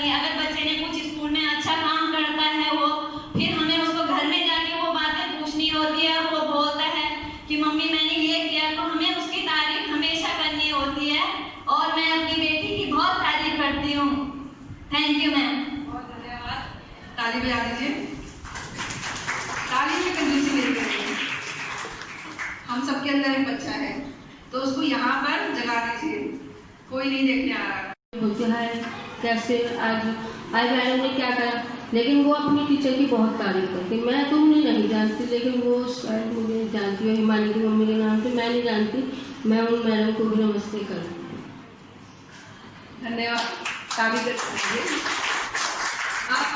नहीं है। अगर बच्चे ने कुछ स्कूल में अच्छा काम करता है वो, फिर हमें उसको घर में जाके वो बातें पूछनी होती है। वो बोलता है कि मम्मी मैंने ये किया, तो हमें उसकी तारीफ हमेशा करनी होती है। और मैं अपनी बेटी की बहुत तारीफ करती हूँ। Thank you ma'am. बहुत धन्यवाद। ताली बजा दीजिए। ताली में कंजूसी नहीं करिए। हम सबके अंदर एक बच्चा है तो उसको यहाँ पर जगा दीजिए, कोई नहीं देखने आ रहा। होता है कैसे आज मैडम ने क्या करा, लेकिन वो अपनी टीचर की बहुत तारीफ करती। मैं तो उन्हें नहीं जानती, लेकिन वो शायद मुझे जानती है, हिमानी की मम्मी के नाम से। मैं नहीं जानती, मैं उन मैडम को भी नमस्ते करती हूँ। धन्यवाद। ताली दीजिए।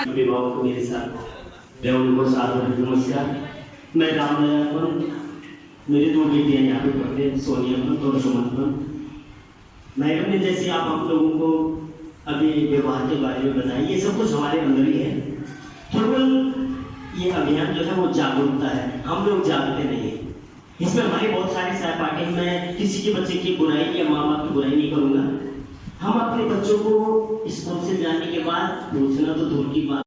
अभिभावक को मेरे साथ मैं उनको सादर नमस्कार। मैं राम नगर, मेरी 2 बेटियां यहाँ पे पढ़ते हैं, सोनिया पंत और सुमन पंत। मैडम ने जैसे आप लोगों को अभी व्यवहार के बारे में बताया, ये सब कुछ हमारे अंदर ही है। केवल ये अभियान जो है वो जागरूकता है, हम लोग जागते नहीं है। इसमें हमारे बहुत सारे सहपाठी, मैं किसी के बच्चे की बुराई या माँ बाप की बुराई नहीं करूँगा। हम अपने बच्चों को स्कूल से जाने के बाद पूछना तो दूर की बात